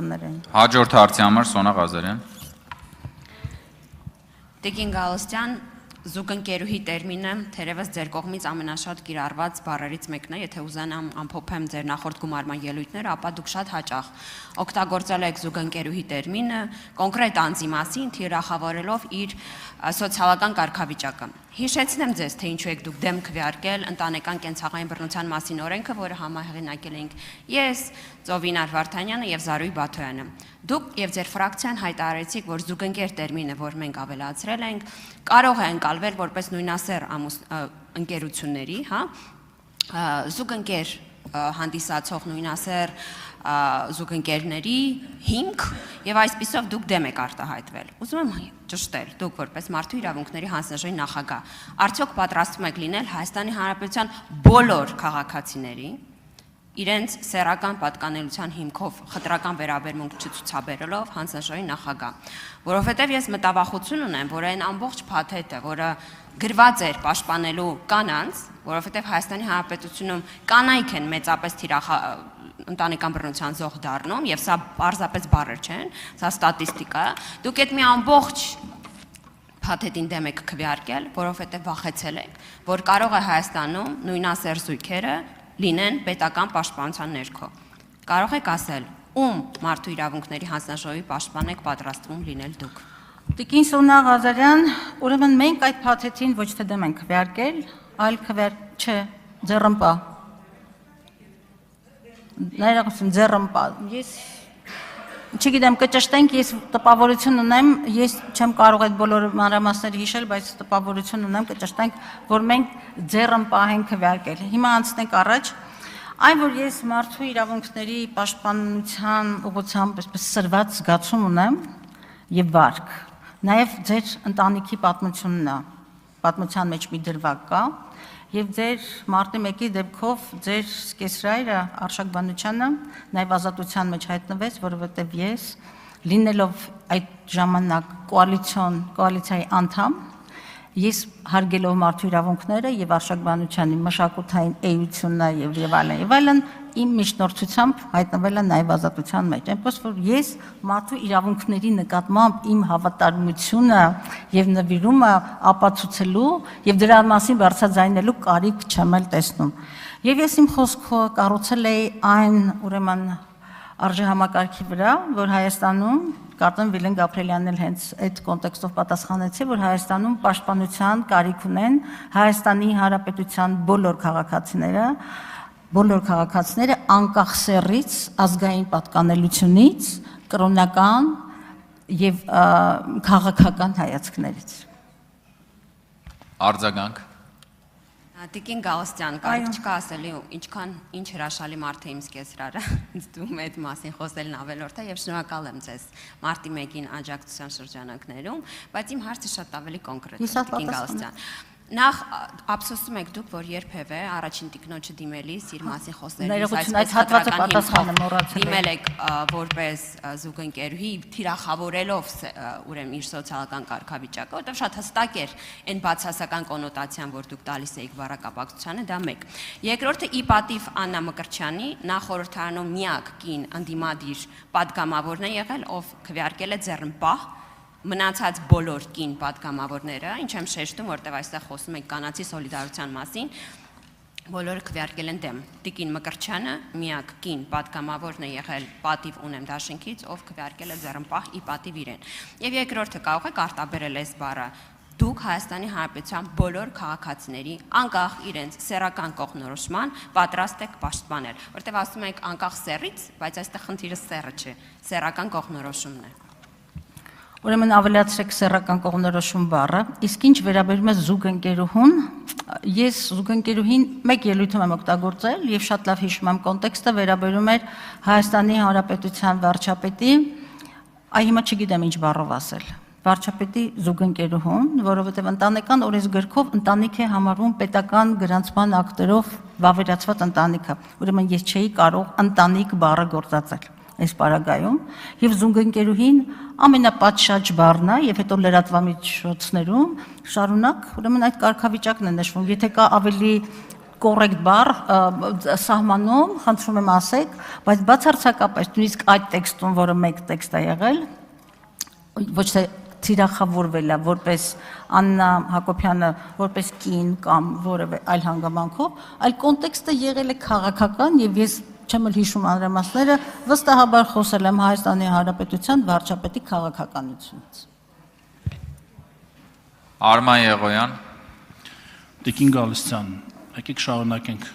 վկայություններ էին։ Հաջորդ հարցի համար Սոնա Ղազարյան։ Տիկին Գալստյան, զուգընկերուհի տերմինը թերևս ձեր կողմից ամենաշատ կիրառված բառերից մեկն է, եթե ուզենամ ամփոփեմ ձեր նախորդ գումարման ելույթները, ապա դուք շատ հաճախ օգտագործել եք զուգընկերուհի տերմինը կոնկրետ անձի մասին, թիրախավորելով իր սոցիալական կարգավիճակը։ Հիշեցնեմ ձեզ, թե ինչու եք դուք դեմ քվեարկել ընտանեկան կենցաղային բռնության մասին օրենքը, որը համահեղինակել ենք ես, Ծովինար Վարդանյանը եւ Զարուհի Բաթոյանը։ Դուք եւ ձեր ֆրակցիան հայտարարեցիք, որ զուգընկեր տերմինը, որ մենք ավելացրել ենք, կարող է ընկալվել որպես նույնասեռ ընկերությունների, զուգընկեր հանդիսացող նույնասեռ զուգընկերների հիմք եւ այսպիսով դուք դեմ եք արտահայտվել։ Ուզում եմ ճշտել, դուք որպես Մարդու իրավունքների հանձնաժողովի նախագահ, արդյոք պատրաստվում եք լինել Հայաստանի Հանրապետության բոլոր քաղաքացիների իրենց սեռական պատկանելության հիմքով խտրական վերաբերմունք չցուցաբերելով հանձնաժողովի նախագահ, որովհետև ես մտավախություն ունեմ, որ այն ամբողջ փաթեթը, որը գրված էր պաշտպանելու կանանց, որովհետև Հայաստանի Հանրապետությունում կանայք են մեծապես ընտանեկան բռնության զոհ դառնում, եւ սա պարզապես բառեր չեն, սա ստատիստիկա է, դուք այդ մի ամբողջ փաթեթին դեմ եք քվեարկել, որովհետև վախեցել եք, որ կարող է Հայաստանում նույնասեռ զույգերը լինեն պետական պաշտպանության ներքո։ Կարող եք ասել, ում Մարդու իրավունքների հանձնաժողովի պաշտպան եք պատրաստվում լինել դուք։ Տիկին Սոնա Ղազարյան, ուրեմն մենք այդ փաթեթին ոչ թե դեմ ենք քվեարկել, այլ չէ, ձեռնպա։ Ձեռնպա։ Ես չգիտեմ, կճշտենք, ես տպավորություն ունեմ, ես չեմ կարող այդ բոլոր մանրամասները հիշել, բայց տպավորություն ունեմ, կճշտենք, որ մենք ձեռնպա ենք քվեարկել։ Հիմա անցնենք առաջ։ Այն, որ ես մարդու իրավունքների պաշտպանության ուղղությամբ այսպես սրված զգացում ունեմ եւ վարք, նաեւ ձեր ընտանիքի պատմությունն է, պատմության մեջ մի դրվագ կա, եւ ձեր մարտի 1-ի դեպքով ձեր սկեսրայրը Արշակ Բանուչյանը նաեւ ազատության մեջ հայտնվեց, որովհետեւ ես լինելով այդ ժամանակ կոալիցիայի անդամ, ես հարգելով մարդու իրավունքները եւ Արշակ Բանուչյանի մշակութային էությունը եւ այլն, իմ միջնորդությամբ հայտնվել է նաեւ ազատության մեջ, այնպես որ ես մարդու իրավունքների նկատմամբ իմ հավատարմությունը եւ նվիրումը ապացուցելու եւ դրա մասին բարձրաձայնելու կարիք չեմ էլ տեսնում։ Եվ ես իմ խոսքը կառուցել էի այն ուրեմն արժեհամակարգի վրա, որ Հայաստանում Կարծեմ Վիլեն Գաբրելյանն էլ հենց այդ կոնտեքստով պատասխանեցի, որ Հայաստանում պաշտպանության կարիք ունեն Հայաստանի Հանրապետության բոլոր քաղաքացիները անկախ սեռից, ազգային պատկանելությունից, կրոնական եւ քաղաքական հայացքներից։ Արձագանք։ Տիկին Գալստյան, կարիք չկա ասելու, ինչ հրաշալի մարդ է իմ սկեսրարը, դու այդ մասին խոսելն ավելորդ է եւ շնորհակալ եմ ձեզ մարտի 1-ին աջակցության շրջանակներում, բայց իմ հարցը շատ ավելի կոնկրետ է, Տիկին Գալստյան։ Նախ ափսոսում եք դուք, որ երբևէ առաջին տիկնոջը դիմելիս իր մասին խոսելիս դիմել եք որպես զուգընկերուհի թիրախավորելով ուրեմն իր սոցիալական կարգավիճակը, որտեղ շատ հստակ էր այն բացասական կոնոտացիան, որ դուք տալիս եք բառակապակցությանը, դա մեկ։ Երկրորդը ի պատիվ Աննա Մկրտչյանի, նա խորհրդարանում միակ կին ընդդիմադիր պատգամավորն է եղել, ով քվեարկել է ձեռնպահ մնացած բոլոր կին պատգամավորները, ինչ եմ շեշտում, որտեղ այստեղ խոսում ենք կանացի սոլիդարության մասին, բոլորը քվեարկել են դեմ։ Տիկին Մկրտչյանը միակ կին պատգամավորն է եղել պատիվ ունեմ դաշինքից, ով քվեարկել է ձեռնպահ ի պատիվ իրեն։ Եվ երկրորդը կարող եք արտաբերել այս բառը դուք Հայաստանի Հանրապետության բոլոր քաղաքացիների անկախ իրենց սեռական կողմնորոշման պատրաստ եք պաշտպանել, որտեղ ասում ենք անկախ սեռից, բայց այստեղ խնդիրը սեռը չէ, սեռական կողմնորոշումն է։ Ուրեմն ավելացրեք սեռական կողմնորոշում բառը, իսկ ինչ վերաբերում է զուգընկերուհուն, ես զուգընկերուհին մեկ ելույթում եմ օգտագործել եւ շատ լավ հիշում եմ կոնտեքստը վերաբերում էր Հայաստանի Հանրապետության վարչապետի, այ հիմա չգիտեմ ինչ բառով ասել, վարչապետի զուգընկերուհուն, որովհետեւ ընտանեկան օրենսգրքով ընտանիք է համարվում պետական գրանցման ակտերով վավերացված ընտանիքը, ուրեմն ես չէի կարող ընտանիք բառը գործածել այս պարագայում եւ զուգընկերուհին ամենապատշաճ բառն է եւ հետո լրատվամիջոցներում շարունակ ուրեմն այդ կարգավիճակն է նշվում եթե կա ավելի կոռեկտ բառ սահմանում, խնդրում եմ ասեք, բայց բացարձակապես նույնիսկ այդ տեքստում, որը մեկ տեքստ է եղել, ոչ թե թիրախավորվել է որպես Աննա Հակոբյանը որպես կին կամ որևէ այլ հանգամանքով, այլ կոնտեքստը եղել է քաղաքական եւ ես չեմ էլ հիշում անրամասները, վստահաբար խոսել եմ Հայաստանի Հանրապետության վարչապետի քաղաքականությունից։ Արման Եղոյան։ Տիկին Գալստյան, եկեք շարունակենք